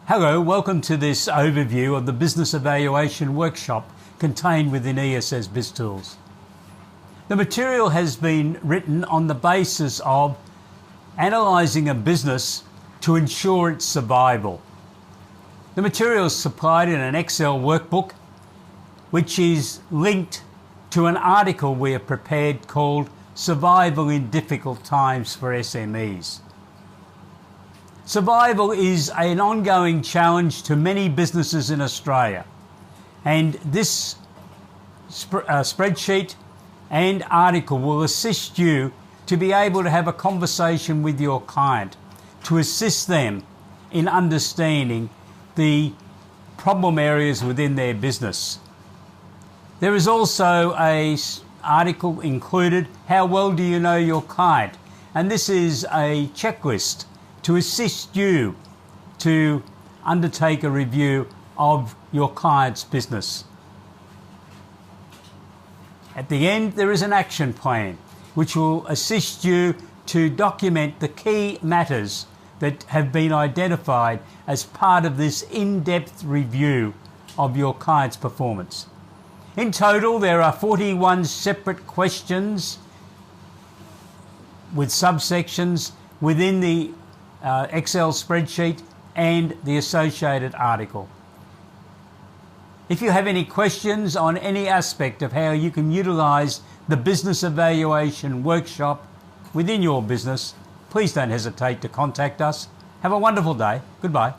Hello, welcome to this overview of the Business Evaluation Workshop contained within ESS BIZTOOLS. The material has been written on the basis of analysing a business to ensure its survival. The material is supplied in an Excel workbook which is linked to an article we have prepared called Survival in Difficult Times for SMEs. Survival is an ongoing challenge to many businesses in Australia, and this spreadsheet and article will assist you to be able to have a conversation with your client to assist them in understanding the problem areas within their business. There is also an article included, How Well Do You Know Your Client? And this is a checklist to assist you to undertake a review of your client's business. At the end, there is an action plan which will assist you to document the key matters that have been identified as part of this in-depth review of your client's performance. In total, there are 41 separate questions with subsections within the Excel spreadsheet and the associated article. If you have any questions on any aspect of how you can utilise the Business Evaluation Workshop within your business, please don't hesitate to contact us. Have a wonderful day. Goodbye.